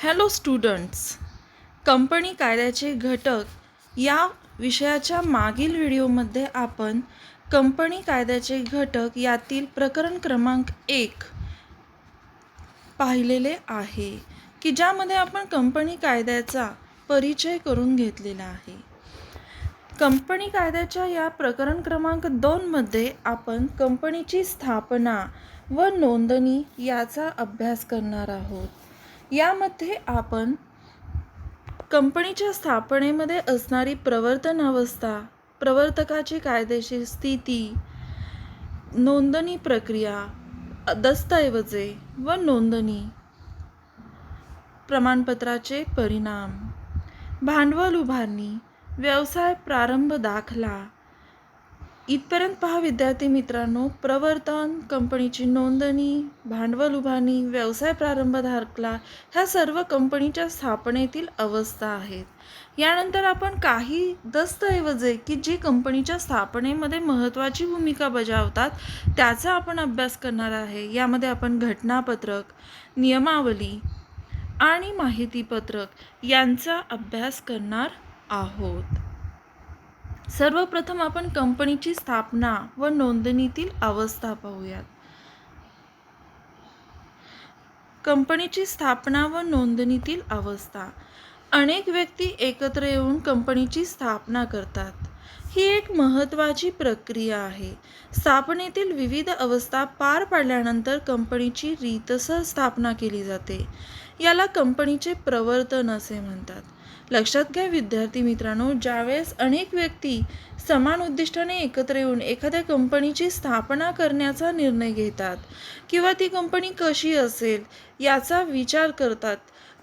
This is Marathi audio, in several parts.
हॅलो स्टुडंट्स, कंपनी कायद्याचे घटक या विषयाच्या मागील व्हिडिओमध्ये आपण कंपनी कायद्याचे घटक यातील प्रकरण क्रमांक 1 पाहिलेले आहे की ज्यामध्ये आपण कंपनी कायद्याचा परिचय करून घेतलेला आहे. कंपनी कायद्याच्या या प्रकरण क्रमांक 2 मध्ये आपण कंपनीची स्थापना व नोंदणी याचा अभ्यास करणार आहोत. यामध्ये आपण कंपनीच्या स्थापनेमध्ये असणारी प्रवर्तन अवस्था, प्रवर्तकाची कायदेशीर स्थिती, नोंदणी प्रक्रिया, दस्तऐवजे व नोंदणी, प्रमाणपत्राचे परिणाम, भांडवल उभारणी, व्यवसाय प्रारंभ दाखला इथपर्यंत पहा विद्यार्थी मित्रांनो. प्रवर्तन, कंपनीची नोंदणी, भांडवल उभारणी, व्यवसाय प्रारंभ दाखला ह्या सर्व कंपनीच्या स्थापनेतील अवस्था आहेत. यानंतर आपण काही दस्तऐवजे की जी कंपनीच्या स्थापनेमध्ये महत्त्वाची भूमिका बजावतात त्याचा आपण अभ्यास करणार आहे. यामध्ये आपण घटनापत्रक, नियमावली आणि माहितीपत्रक यांचा अभ्यास करणार आहोत. सर्वप्रथम आपण कंपनीची स्थापना व नोंदणीतील अवस्था पाहूयात. कंपनीची स्थापना व नोंदणीतील अवस्था. अनेक व्यक्ती एकत्र येऊन कंपनीची स्थापना करतात. ही एक महत्त्वाची प्रक्रिया आहे. स्थापनेतील विविध अवस्था पार पाडल्यानंतर कंपनीची रीतसर स्थापना केली जाते. याला कंपनीचे प्रवर्तन असे म्हणतात. लक्षात घ्या विद्यार्थी मित्रांनो, ज्यावेळेस अनेक व्यक्ती समान उद्दिष्टाने एकत्र येऊन एखाद्या कंपनीची स्थापना करण्याचा निर्णय घेतात किंवा ती कंपनी कशी असेल याचा विचार करतात,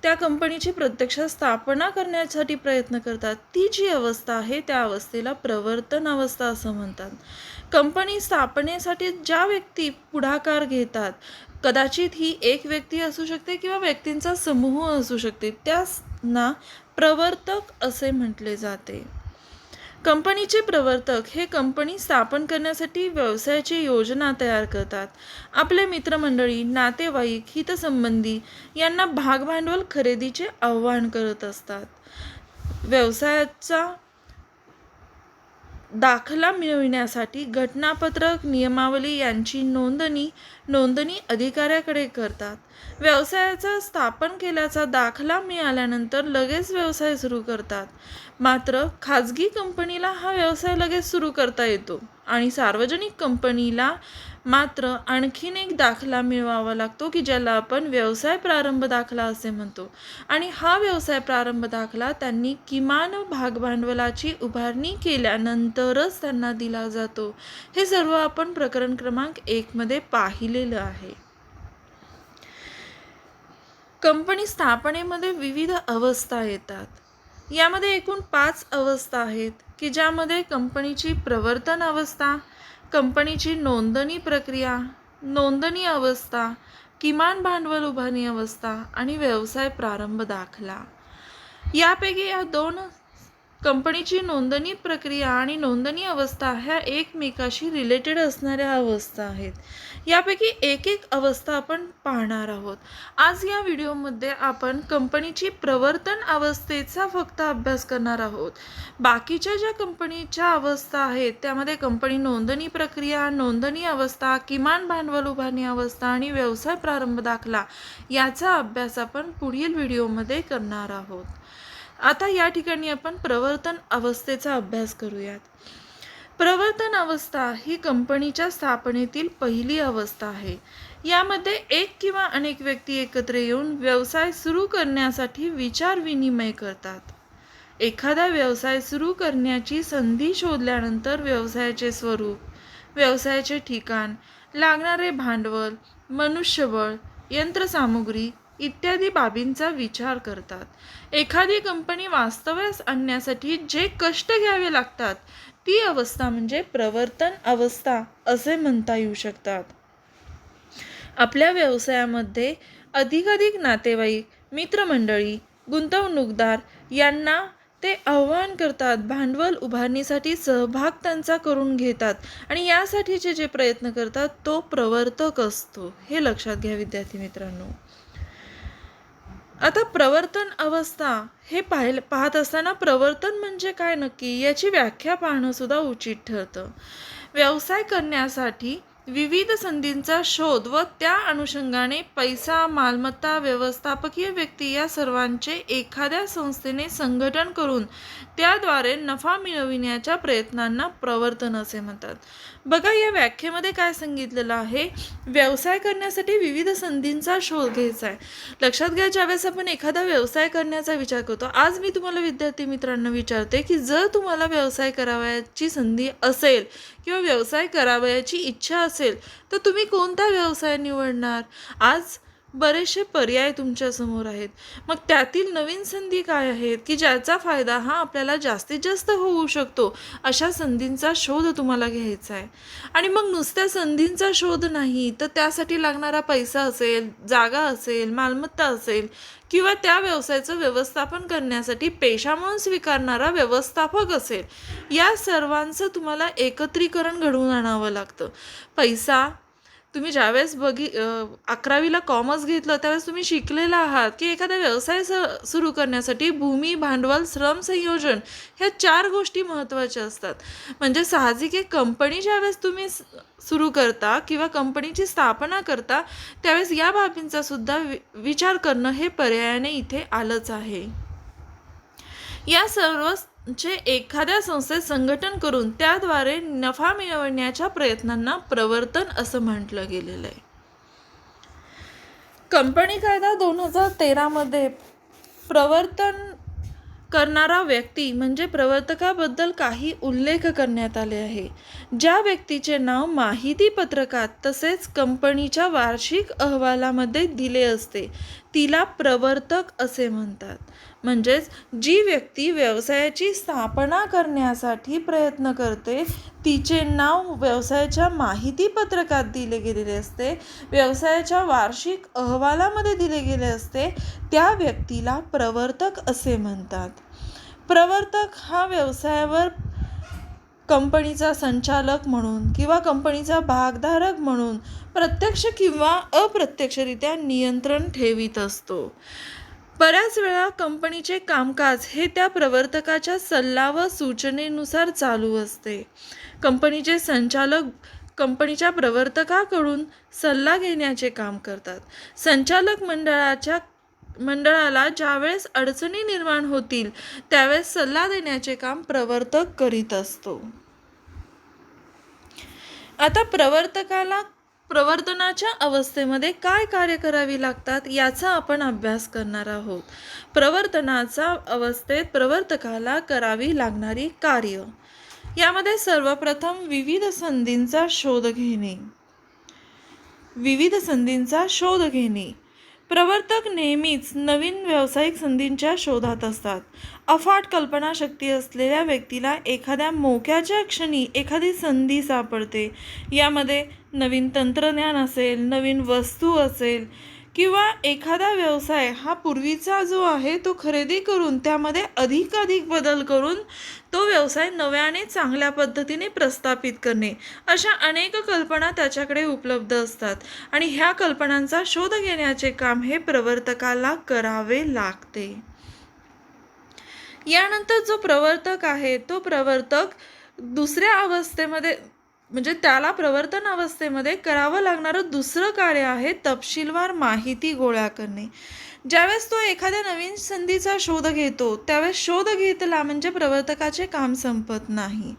त्या कंपनीची प्रत्यक्ष स्थापना करण्यासाठी प्रयत्न करतात, ती जी अवस्था आहे त्या अवस्थेला प्रवर्तन अवस्था असं म्हणतात. कंपनी स्थापनेसाठी ज्या व्यक्ती पुढाकार घेतात, कदाचित ही एक व्यक्ती असू शकते किंवा व्यक्तींचा समूह असू शकते, त्यांना प्रवर्तक असे म्हटले जाते. कंपनीचे प्रवर्तक हे कंपनी स्थापन करण्यासाठी व्यवसायाची योजना तयार करतात. आपले मित्रमंडळी, नातेवाईक, हितसंबंधी यांना भागभांडवल खरेदीचे आवाहन करत असतात. व्यवसायाचा दाखला मिळविण्यासाठी घटनापत्रक, नियमावली यांची नोंदणी अधिकाऱ्याकडे करतात. व्यवसायाचा स्थापन केल्याचा दाखला मिळाल्यानंतर लगेच व्यवसाय सुरू करतात. मात्र खाजगी कंपनीला हा व्यवसाय लगेच सुरू करता येतो आणि सार्वजनिक कंपनीला मात्र आणखीन एक दाखला मिळवावा लागतो की ज्याला आपण व्यवसाय प्रारंभ दाखला असे म्हणतो. आणि हा व्यवसाय प्रारंभ दाखला त्यांनी किमान भागभांडवलाची उभारणी केल्यानंतरच त्यांना दिला जातो. हे सर्व आपण प्रकरण क्रमांक 1 मध्ये पाहिलेलं आहे. कंपनी स्थापनेमध्ये विविध अवस्था येतात. यामध्ये एकूण 5 अवस्था आहेत की ज्यामध्ये कंपनीची प्रवर्तन अवस्था, कंपनीची नोंदणी प्रक्रिया, नोंदणी अवस्था, किमान भांडवल उभारणी अवस्था आणि व्यवसाय प्रारंभ दाखला. यापैकी या 2 कंपनीची नोंदणी प्रक्रिया आणि नोंदणी अवस्था ह्या एकमेकाशी रिलेटेड असणाऱ्या अवस्था आहेत. यापैकी एक अवस्था आपण पाहणार आहोत. आज या व्हिडिओमध्ये आपण कंपनीची प्रवर्तन अवस्थेचा फक्त अभ्यास करणार आहोत. बाकीच्या ज्या कंपनीच्या अवस्था आहेत त्यामध्ये कंपनी नोंदणी प्रक्रिया, नोंदणी अवस्था, किमान भांडवल उभारणी अवस्था आणि व्यवसाय प्रारंभ दाखला याचा अभ्यास आपण पुढील व्हिडिओमध्ये करणार आहोत. आता या ठिकाणी आपण प्रवर्तन अवस्थेचा अभ्यास करूयात. प्रवर्तन अवस्था ही कंपनीच्या स्थापनेतील पहिली अवस्था आहे. यामध्ये एक किंवा अनेक व्यक्ती एकत्र येऊन व्यवसाय सुरू करण्यासाठी विचार विनिमय करतात. एखादा व्यवसाय सुरू करण्याची संधी शोधल्यानंतर व्यवसायाचे स्वरूप, व्यवसायाचे ठिकाण, लागणारे भांडवल, मनुष्यबळ, यंत्रसामुग्री इत्यादी बाबींचा विचार करतात. एखादी कंपनी वास्तव्यास आणण्यासाठी जे कष्ट घ्यावे लागतात ती अवस्था म्हणजे प्रवर्तन अवस्था असे म्हणता येऊ शकतात. आपल्या व्यवसायामध्ये अधिकाधिक नातेवाईक, मित्रमंडळी, गुंतवणूकदार यांना ते आवाहन करतात, भांडवल उभारणीसाठी सहभाग त्यांचा करून घेतात आणि यासाठीचे जे प्रयत्न करतात तो प्रवर्तक असतो. हे लक्षात घ्या विद्यार्थी मित्रांनो. आता प्रवर्तन अवस्था हे पाहत असताना प्रवर्तन म्हणजे काय नक्की याची व्याख्या पाहणं सुद्धा उचित ठरतं. व्यवसाय करण्यासाठी विविध संधींचा शोध व त्या अनुषंगाने पैसा, मालमत्ता, व्यवस्थापकीय व्यक्ती या सर्वांचे एखाद्या संस्थेने संघटन करून त्याद्वारे नफा मिळविण्याच्या प्रयत्नांना प्रवर्तन असे म्हणतात. बघा, या व्याख्येमध्ये काय सांगितलेलं आहे, व्यवसाय करण्यासाठी विविध संधींचा शोध घ्यायचा आहे. लक्षात घ्या, ज्यावेळेस आपण एखादा व्यवसाय करण्याचा विचार करतो, आज मी तुम्हाला विद्यार्थी मित्रांना विचारते की जर तुम्हाला व्यवसाय करावयाची संधी असेल किंवा व्यवसाय करावयाची इच्छा असेल तर तुम्ही कोणता व्यवसाय निवडणार? आज बरेचसे पर्याय तुमच्यासमोर आहेत. मग त्यातील नवीन संधी काय आहेत की ज्याचा फायदा हा आपल्याला जास्तीत जास्त होऊ शकतो, अशा संधींचा शोध तुम्हाला घ्यायचा आहे. आणि मग नुसत्या संधींचा शोध नाही तर त्यासाठी लागणारा पैसा असेल, जागा असेल, मालमत्ता असेल किंवा त्या व्यवसायाचं व्यवस्थापन करण्यासाठी पेशा म्हणून स्वीकारणारा व्यवस्थापक असेल, या सर्वांचं तुम्हाला एकत्रीकरण घडवून आणावं लागतं. पैसा, तुम्ही ज्यावेळेस 11वीला कॉमर्स घेतलं त्यावेळेस तुम्ही शिकलेला आहात की एखादा व्यवसाय सुरू करण्यासाठी भूमी, भांडवल, श्रम संयोजन ह्या 4 गोष्टी महत्त्वाच्या असतात. म्हणजे साहजिक एक कंपनी ज्यावेळेस तुम्ही सुरू करता किंवा कंपनीची स्थापना करता त्यावेळेस या बाबींचा सुद्धा विचार करणं हे पर्यायाने इथे आलंच आहे. या सर्वचे एखाद्या संस्थेत संघटन करून त्याद्वारे नफा मिळवण्याच्या प्रयत्नांना प्रवर्तन असं म्हटलं गेलेलं आहे. कंपनी कायदा 2013 मध्ये प्रवर्तन करणारा व्यक्ती म्हणजे प्रवर्तकाबद्दल काही उल्लेख करण्यात आले आहे. ज्या व्यक्तीचे नाव माहिती पत्रकात तसेच कंपनीच्या वार्षिक अहवालामध्ये दिले असते तिला प्रवर्तक असे म्हणतात. म्हणजेच जी व्यक्ती व्यवसायाची स्थापना करण्यासाठी प्रयत्न करते तिचे नाव व्यवसायाच्या माहिती पत्रकात दिले गेलेले असते, व्यवसायाच्या वार्षिक अहवालामध्ये दिले गेले असते, त्या व्यक्तीला प्रवर्तक असे म्हणतात. प्रवर्तक हा व्यवसायावर कंपनीचा संचालक म्हणून किंवा कंपनीचा भागधारक म्हणून प्रत्यक्ष किंवा अप्रत्यक्षरित्या नियंत्रण ठेवीत असतो. बऱ्याच वेळा कंपनीचे कामकाज हे त्या प्रवर्तकाच्या सल्ला व सूचनेनुसार चालू असते. कंपनीचे संचालक कंपनीच्या प्रवर्तकाकडून सल्ला घेण्याचे काम करतात. संचालक मंडळाला ज्यावेळेस अडचणी निर्माण होतील त्यावेळेस सल्ला देण्याचे काम प्रवर्तक करीत असतो. आता प्रवर्तकाला प्रवर्तनाच्या अवस्थेमध्ये काय कार्य करावी लागतात याचा आपण अभ्यास करणार आहोत. प्रवर्तनाच्या अवस्थेत प्रवर्तकाला करावी लागणारी कार्य, यामध्ये सर्वप्रथम विविध संधींचा शोध घेणे. प्रवर्तक नेहमीच नवीन व्यावसायिक संधींच्या शोधात असतात. अफाट कल्पनाशक्ती असलेल्या व्यक्तीला एखाद्या मोक्याच्या क्षणी एखादी संधी सापडते. यामध्ये नवीन तंत्रज्ञान असेल, नवीन वस्तू असेल किंवा एखादा व्यवसाय हा पूर्वीचा जो आहे तो खरेदी करून त्यामध्ये अधिकाधिक बदल करून तो व्यवसाय नव्याने चांगल्या पद्धतीने प्रस्थापित करणे, अशा अनेक कल्पना त्याच्याकडे उपलब्ध असतात आणि ह्या कल्पनांचा शोध घेण्याचे काम हे प्रवर्तकाला करावे लागते. यानंतर जो प्रवर्तक आहे तो प्रवर्तक दुसऱ्या अवस्थेमध्ये म्हणजे त्याला प्रवर्तन अवस्थेमध्ये करावं लागणारं दुसरं कार्य आहे तपशीलवार माहिती गोळा करणे. ज्यावेळेस तो एखाद्या नवीन संधीचा शोध घेतो त्यावेळेस शोध घेतला म्हणजे प्रवर्तकाचे काम संपत नाही.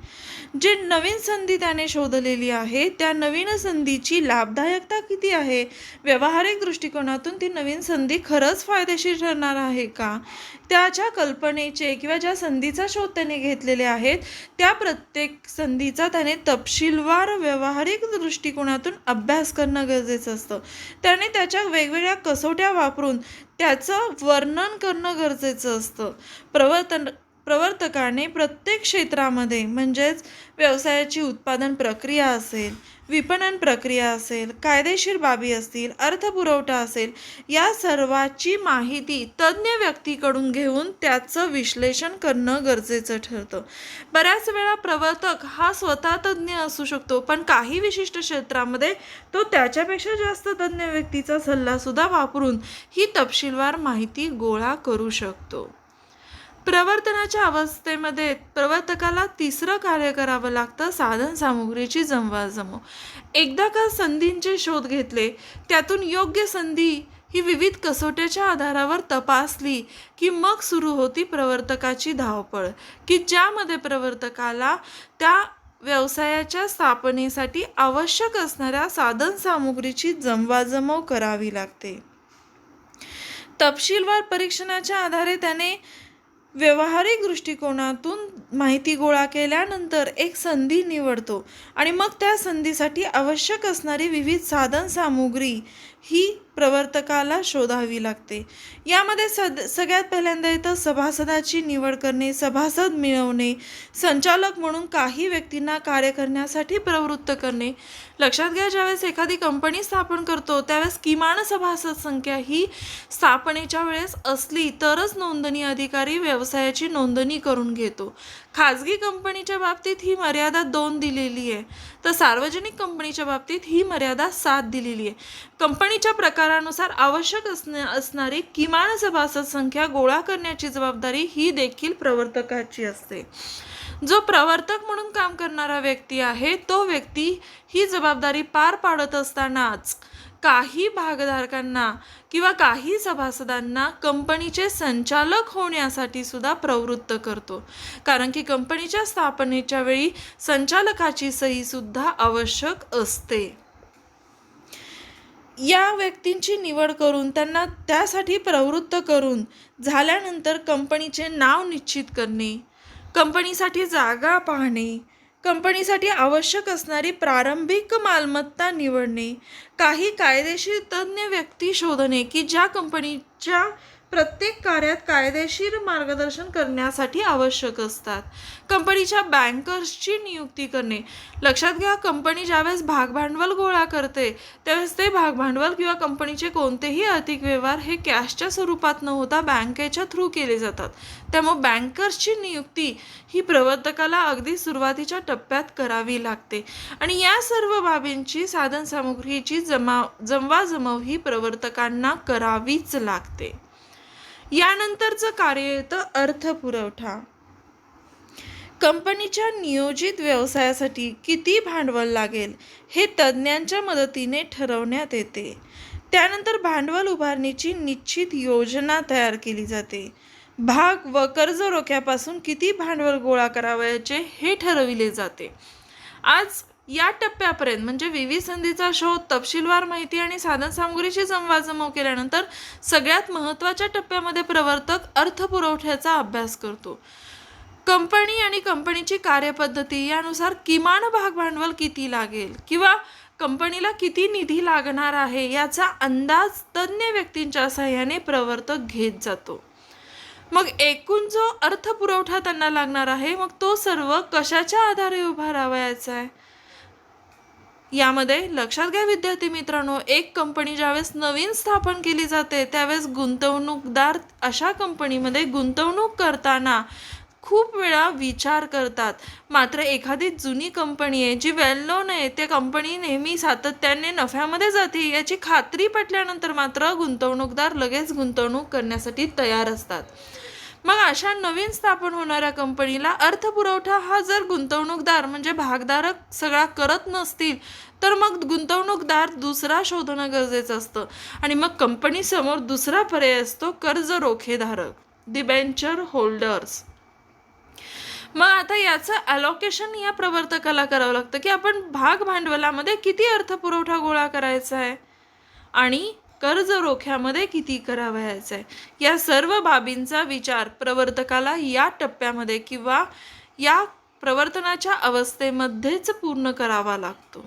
जे नवीन संधी त्याने शोधलेली आहे त्या नवीन संधीची लाभदायकता किती आहे, व्यावहारिक दृष्टिकोनातून ती नवीन संधी खरंच फायदेशीर ठरणार आहे का, त्याच्या कल्पनेचे किंवा ज्या संधीचा शोध त्याने घेतलेले आहेत त्या प्रत्येक संधीचा त्याने तपशीलवार व्यावहारिक दृष्टिकोनातून अभ्यास करणं गरजेचं असतं. त्याने त्याच्या वेगवेगळ्या कसोट्या वापरून त्याचं वर्णन करणं गरजेचं असतं. प्रवर्तकाने प्रत्येक क्षेत्रामध्ये म्हणजेच व्यवसायाची उत्पादन प्रक्रिया असेल, विपणन प्रक्रिया असेल, कायदेशीर बाबी असतील, अर्थपुरवठा असेल, या सर्वाची माहिती तज्ज्ञ व्यक्तीकडून घेऊन त्याचं विश्लेषण करणं गरजेचं ठरतं. बऱ्याच वेळा प्रवर्तक हा स्वतः तज्ज्ञ असू शकतो, पण काही विशिष्ट क्षेत्रामध्ये तो त्याच्यापेक्षा जास्त तज्ज्ञ व्यक्तीचा सल्लासुद्धा वापरून ही तपशीलवार माहिती गोळा करू शकतो. प्रवर्तनाच्या अवस्थेमध्ये प्रवर्तकाला तिसरं कार्य करावं लागतं, साधन सामुग्रीची जमवाजमव. एकदा का संधींचे शोध घेतले, त्यातून योग्य संधी ही विविध कसोट्याच्या आधारावर तपासली की मग सुरू होती प्रवर्तकाची धावपळ, की ज्यामध्ये प्रवर्तकाला त्या व्यवसायाच्या स्थापनेसाठी आवश्यक असणाऱ्या साधन सामुग्रीची जमवाजमव करावी लागते. तपशीलवार परीक्षणाच्या आधारे त्याने व्यावहारिक दृष्टिकोनातून माहिती गोळा केल्यानंतर एक संधी निवडतो आणि मग त्या संधीसाठी आवश्यक असणारी विविध साधन सामुग्री ही प्रवर्तकाला शोधावी लागते. यामध्ये सगळ्यात पहिल्यांदा येतं सभासदाची निवड करणे, सभासद मिळवणे, संचालक म्हणून काही व्यक्तींना कार्य करण्यासाठी प्रवृत्त करणे. लक्षात घ्या, ज्यावेळेस एखादी कंपनी स्थापन करतो त्यावेळेस किमान सभासद संख्या ही स्थापनेच्या वेळेस असली तरच नोंदणी अधिकारी व्यवसायाची नोंदणी करून घेतो. खाजगी कंपनीच्या बाबतीत ही मर्यादा 2 दिलेली आहे, तर सार्वजनिक कंपनीच्या बाबतीत ही मर्यादा 7 दिलेली आहे. कंपनीच्या प्रकारानुसार आवश्यक असणारी किमान सभासद संख्या गोळा करण्याची जबाबदारी ही देखील प्रवर्तकाची असते. जो प्रवर्तक म्हणून काम करणारा व्यक्ती आहे तो व्यक्ती ही जबाबदारी पार पाडत असतानाच काही भागधारकांना किंवा काही सभासदांना कंपनीचे संचालक होण्यासाठी सुद्धा प्रवृत्त करतो, कारण की कंपनीच्या स्थापनेच्या वेळी संचालकाची सही सुद्धा आवश्यक असते. या व्यक्तींची निवड करून त्यांना त्यासाठी प्रवृत्त करून झाल्यानंतर कंपनीचे नाव निश्चित करणे, कंपनीसाठी जागा पाहणे, कंपनीसाठी आवश्यक असणारी प्रारंभिक मालमत्ता निवडणे, काही कायदेशीर तज्ज्ञ व्यक्ती शोधणे की ज्या कंपनीच्या प्रत्येक कार्यात कायदेशीर मार्गदर्शन करण्यासाठी आवश्यक असतात, कंपनीच्या बँकर्सची नियुक्ती करणे. लक्षात घ्या, कंपनी ज्यावेळेस भागभांडवल गोळा करते त्यावेळेस ते भागभांडवल किंवा कंपनीचे कोणतेही आर्थिक व्यवहार हे कॅशच्या स्वरूपात न होता बँकेच्या थ्रू केले जातात. त्यामुळे बँकर्सची नियुक्ती ही प्रवर्तकाला अगदी सुरुवातीच्या टप्प्यात करावी लागते आणि या सर्व बाबींची साधन सामुग्रीची जमवाजमव ही प्रवर्तकांना करावीच लागते. यानंतरचं कार्य येतं अर्थपुरवठा. कंपनीच्या नियोजित व्यवसायासाठी किती भांडवल लागेल हे तज्ज्ञांच्या मदतीने ठरवण्यात येते. त्यानंतर भांडवल उभारणीची निश्चित योजना तयार केली जाते. भाग व कर्ज रोख्यापासून किती भांडवल गोळा करावयाचे हे ठरविले जाते. आज या टप्प्यापर्यंत म्हणजे विविध संधीचा शोध, तपशीलवार माहिती आणि साधन सामुग्रीची जमवाजमव केल्यानंतर सगळ्यात महत्त्वाच्या टप्प्यामध्ये प्रवर्तक अर्थपुरवठ्याचा अभ्यास करतो. कंपनी आणि कंपनीची कार्यपद्धती यानुसार किमान भाग भांडवल किती लागेल किंवा कंपनीला किती निधी लागणार आहे याचा अंदाज तज्ज्ञ व्यक्तींच्या सहाय्याने प्रवर्तक घेत जातो. मग एकूण जो अर्थपुरवठा त्यांना लागणार आहे मग तो सर्व कशाच्या आधारे उभारावयाचा आहे. यामध्ये लक्षात घ्या विद्यार्थी मित्रांनो, एक कंपनी ज्यावेळेस नवीन स्थापन केली जाते त्यावेळेस गुंतवणूकदार अशा कंपनीमध्ये गुंतवणूक करताना खूप वेळा विचार करतात. मात्र एखादी जुनी कंपनी आहे जी वेल नोन आहे, त्या कंपनी नेहमी सातत्याने नफ्यामध्ये जाते याची खात्री पटल्यानंतर मात्र गुंतवणूकदार लगेच गुंतवणूक करण्यासाठी तयार असतात. मग अशा नवीन स्थापन होणाऱ्या कंपनीला अर्थपुरवठा हा जर गुंतवणूकदार म्हणजे भागधारक सगळा करत नसतील तर मग गुंतवणूकदार दुसरा शोधणं गरजेचं असतं आणि मग कंपनीसमोर दुसरा पर्याय असतो कर्ज रोखेधारक, डिबेंचर होल्डर्स. मग आता याचं अलोकेशन या प्रवर्तकाला करावं लागतं की आपण भाग भांडवलामध्ये किती अर्थपुरवठा गोळा करायचा आहे आणि कर्ज रोख्यामध्ये किती करावयाचं आहे. या सर्व बाबींचा विचार प्रवर्तकाला या टप्प्यामध्ये किंवा या प्रवर्तनाच्या अवस्थेमध्येच पूर्ण करावा लागतो.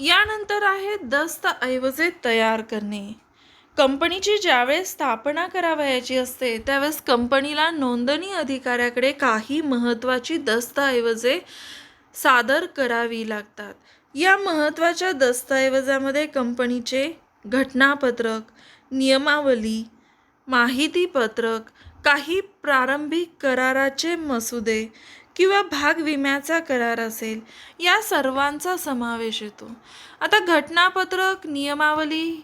यानंतर आहे दस्तऐवजे तयार करणे. कंपनीची ज्यावेळेस स्थापना करावयाची असते त्यावेळेस कंपनीला नोंदणी अधिकाऱ्याकडे काही महत्त्वाची दस्तऐवजे सादर करावी लागतात. या महत्त्वाच्या दस्तऐवजामध्ये कंपनीचे घटनापत्रक, नियमावली, माहितीपत्रक, काही प्रारंभिक कराराचे मसुदे किंवा भाग विम्याचा करार असेल, या सर्वांचा समावेश येतो. आता घटनापत्रक, नियमावली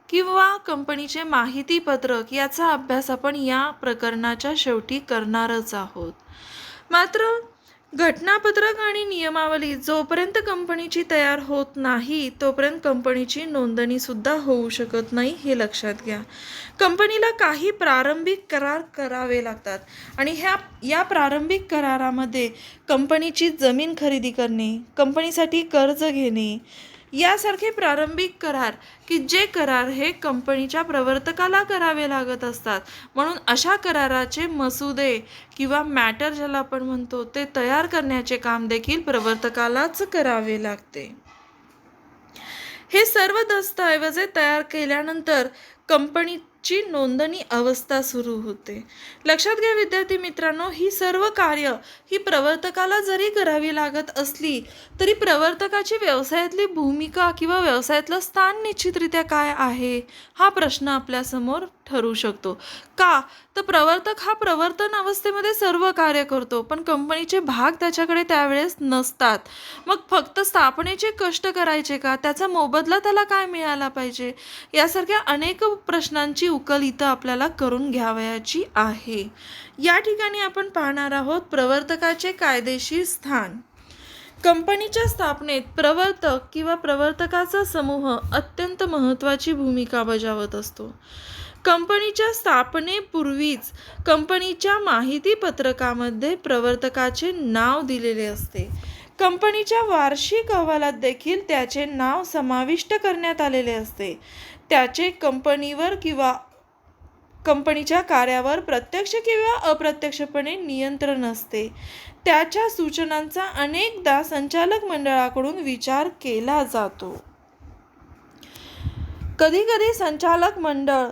किंवा कंपनीचे माहितीपत्रक याचा अभ्यास आपण या प्रकरणाच्या शेवटी करणारच आहोत. मात्र घटनापत्रक आणि नियमावली जोपर्यंत कंपनीची तयार होत नाही तोपर्यंत कंपनीची नोंदणी सुद्धा होऊ शकत नाही, हे लक्षात घ्या. कंपनीला काही प्रारंभिक करार करावे लागतात आणि या प्रारंभिक करारामध्ये कंपनीची जमीन खरेदी करणे, कंपनीसाठी कर्ज घेणे यासारखे प्रारंभिक करार की जे करार हे कंपनीच्या प्रवर्तकाला करावे लागत असतात. म्हणून अशा कराराचे मसुदे किंवा मॅटर ज्याला आपण म्हणतो ते तयार करण्याचे काम देखील प्रवर्तकालाच करावे लागते. हे सर्व दस्तऐवजे तयार केल्यानंतर कंपनीची नोंदणी अवस्था सुरू होते. लक्षात घ्या विद्यार्थी मित्रांनो, ही सर्व कार्य ही प्रवर्तकाला जरी करावी लागत असली तरी प्रवर्तकाची व्यवसायातली भूमिका किंवा व्यवसायातलं स्थान निश्चितरित्या काय आहे हा प्रश्न आपल्यासमोर ठरू शकतो. का तर प्रवर्तक हा प्रवर्तन अवस्थेमध्ये सर्व कार्य करतो पण कंपनीचे भाग त्याच्याकडे त्यावेळेस नसतात. मग फक्त स्थापनेचे कष्ट करायचे का, त्याचा मोबदला त्याला काय मिळाला पाहिजे, यासारख्या अनेक प्रश्नांची उकल इथं आपल्याला करून घ्यावयाची आहे. या ठिकाणी आपण पाहणार आहोत प्रवर्तकाचे कायदेशीर स्थान. कंपनीच्या स्थापनेत प्रवर्तक किंवा प्रवर्तकाचा समूह अत्यंत महत्त्वाची भूमिका बजावत असतो. कंपनीच्या स्थापनेपूर्वीच कंपनीच्या माहितीपत्रकामध्ये प्रवर्तकाचे नाव दिलेले असते. कंपनीच्या वार्षिक अहवालात देखील त्याचे नाव समाविष्ट करण्यात आलेले असते. त्याचे कंपनीवर किंवा कंपनीच्या कार्यावर प्रत्यक्ष किंवा अप्रत्यक्षपणे नियंत्रण असते. त्याच्या सूचनांचा अनेकदा संचालक मंडळाकडून विचार केला जातो. कधीकधी संचालक मंडळ,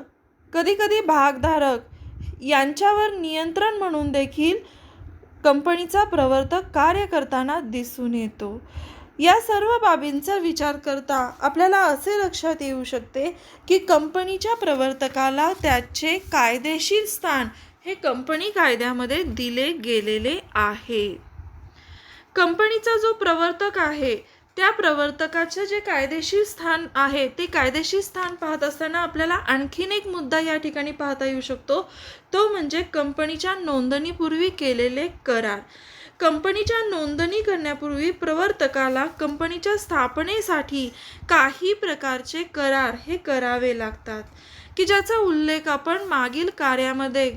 कधीकधी भागधारक यांच्यावर नियंत्रण म्हणून देखील कंपनीचा प्रवर्तक कार्य करताना दिसून येतो. या सर्व बाबींचा विचार करता आपल्याला असे लक्षात येऊ शकते की कंपनीच्या प्रवर्तकाला त्याचे कायदेशीर स्थान हे कंपनी कायद्यामध्ये दिले गेलेले आहे. कंपनीचा जो प्रवर्तक आहे त्या प्रवर्तकाचे जे कायदेशीर स्थान आहे ते कायदेशीर स्थान पाहत असताना आपल्याला आणखीन एक मुद्दा या ठिकाणी पाहता येऊ शकतो, तो म्हणजे कंपनीच्या नोंदणीपूर्वी केलेले करार. कंपनीच्या नोंदणी करण्यापूर्वी प्रवर्तकाला कंपनीच्या स्थापनेसाठी काही प्रकारचे करार हे करावे लागतात की ज्याचा उल्लेख आपण मागील कार्यामध्ये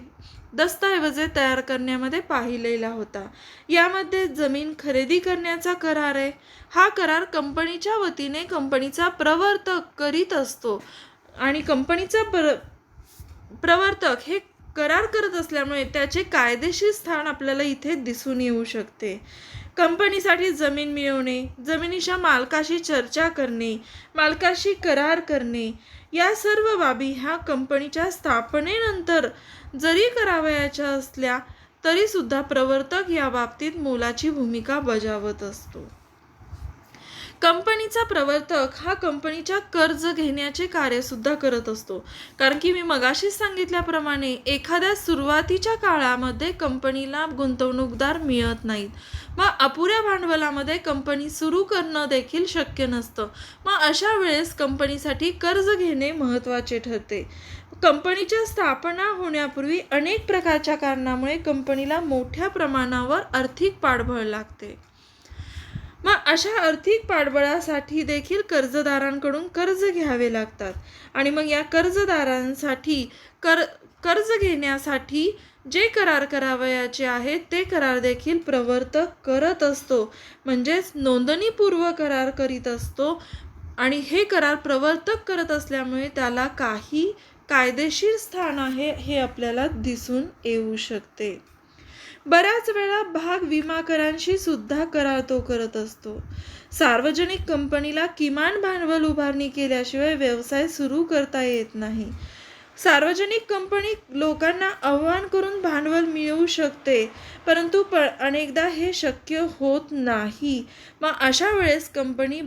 दस्तऐवजे तयार करण्यामध्ये पाहिलेला होता. यामध्ये जमीन खरेदी करण्याचा करार आहे. हा करार कंपनीच्या वतीने कंपनीचा प्रवर्तक करीत असतो आणि कंपनीचा प्रवर्तक हे करार करत असल्यामुळे त्याचे कायदेशीर स्थान आपल्याला इथे दिसून येऊ शकते. कंपनीसाठी जमीन मिळवणे, जमिनीच्या मालकाशी चर्चा करणे, मालकाशी करार करणे या सर्व बाबी ह्या कंपनीच्या स्थापनेनंतर जरी करावयाच्या असल्या तरी सुद्धा प्रवर्तक या बाबतीत मोलाची भूमिका बजावत असतो. कंपनीचा प्रवर्तक हा कंपनीच्या कर्ज घेण्याचे कार्य सुद्धा करत असतो. कारण की मी मगाशीच सांगितल्याप्रमाणे एखाद्या सुरुवातीच्या काळामध्ये कंपनीला गुंतवणूकदार मिळत नाहीत. मग अपुऱ्या भांडवलामध्ये कंपनी सुरू करणं देखील शक्य नसतं. मग अशा वेळेस कंपनीसाठी कर्ज घेणे महत्त्वाचे ठरते. कंपनीच्या स्थापना होण्यापूर्वी अनेक प्रकारच्या कारणामुळे कंपनीला मोठ्या प्रमाणावर आर्थिक पाठबळ लागते. मग अशा आर्थिक पाठबळासाठी देखील कर्जदारांकडून कर्ज घ्यावे लागतात आणि मग या कर्जदारांसाठी कर्ज घेण्यासाठी जे करार करावयाचे आहेत ते करार देखील प्रवर्तक करत असतो, म्हणजेच नोंदणीपूर्व करार करीत असतो आणि हे करार प्रवर्तक करत असल्यामुळे त्याला काही कायदेशीर स्थान आहे हे आपल्याला दिसून येऊ शकते. बऱ्याच वेळा भाग विमा करांशी सुद्धा करार तो करत असतो. सार्वजनिक कंपनीला किमान भांडवल उभारणी केल्याशिवाय व्यवसाय सुरू करता येत नाही. सार्वजनिक कंपनी लोकांना आव्हान करून भांडवल मिळवू शकते, परंतु अनेकदा हे शक्य होत नाही. मग अशा वेळेस कंपनी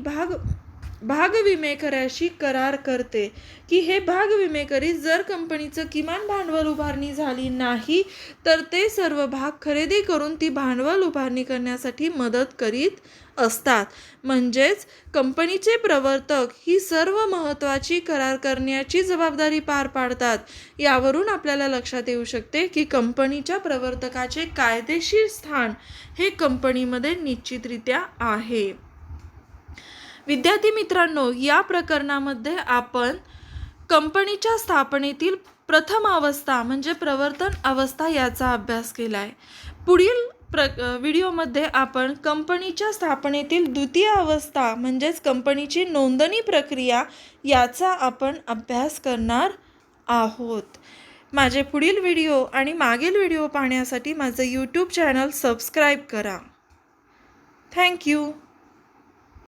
भागविमेकराशी करार करते की हे भागविमेकरी जर कंपनीचं किमान भांडवल उभारणी झाली नाही तर ते सर्व भाग खरेदी करून ती भांडवल उभारणी करण्यासाठी मदत करीत असतात. म्हणजेच कंपनीचे प्रवर्तक ही सर्व महत्त्वाची करार करण्याची जबाबदारी पार पाडतात. यावरून आपल्याला लक्षात येऊ शकते की कंपनीच्या प्रवर्तकाचे कायदेशीर स्थान हे कंपनीमध्ये निश्चितरित्या आहे. विद्यार्थी मित्रांनो, या प्रकरणामध्ये आपण कंपनीच्या स्थापनेतील प्रथम अवस्था म्हणजे प्रवर्तन अवस्था याचा अभ्यास केला आहे. पुढील व्हिडिओमध्ये आपण कंपनीच्या स्थापनेतील द्वितीय अवस्था म्हणजेच कंपनीची नोंदणी प्रक्रिया याचा आपण अभ्यास करणार आहोत. माझे पुढील व्हिडिओ आणि मागील व्हिडिओ पाहण्यासाठी माझं यूट्यूब चॅनल सबस्क्राईब करा. थँक्यू.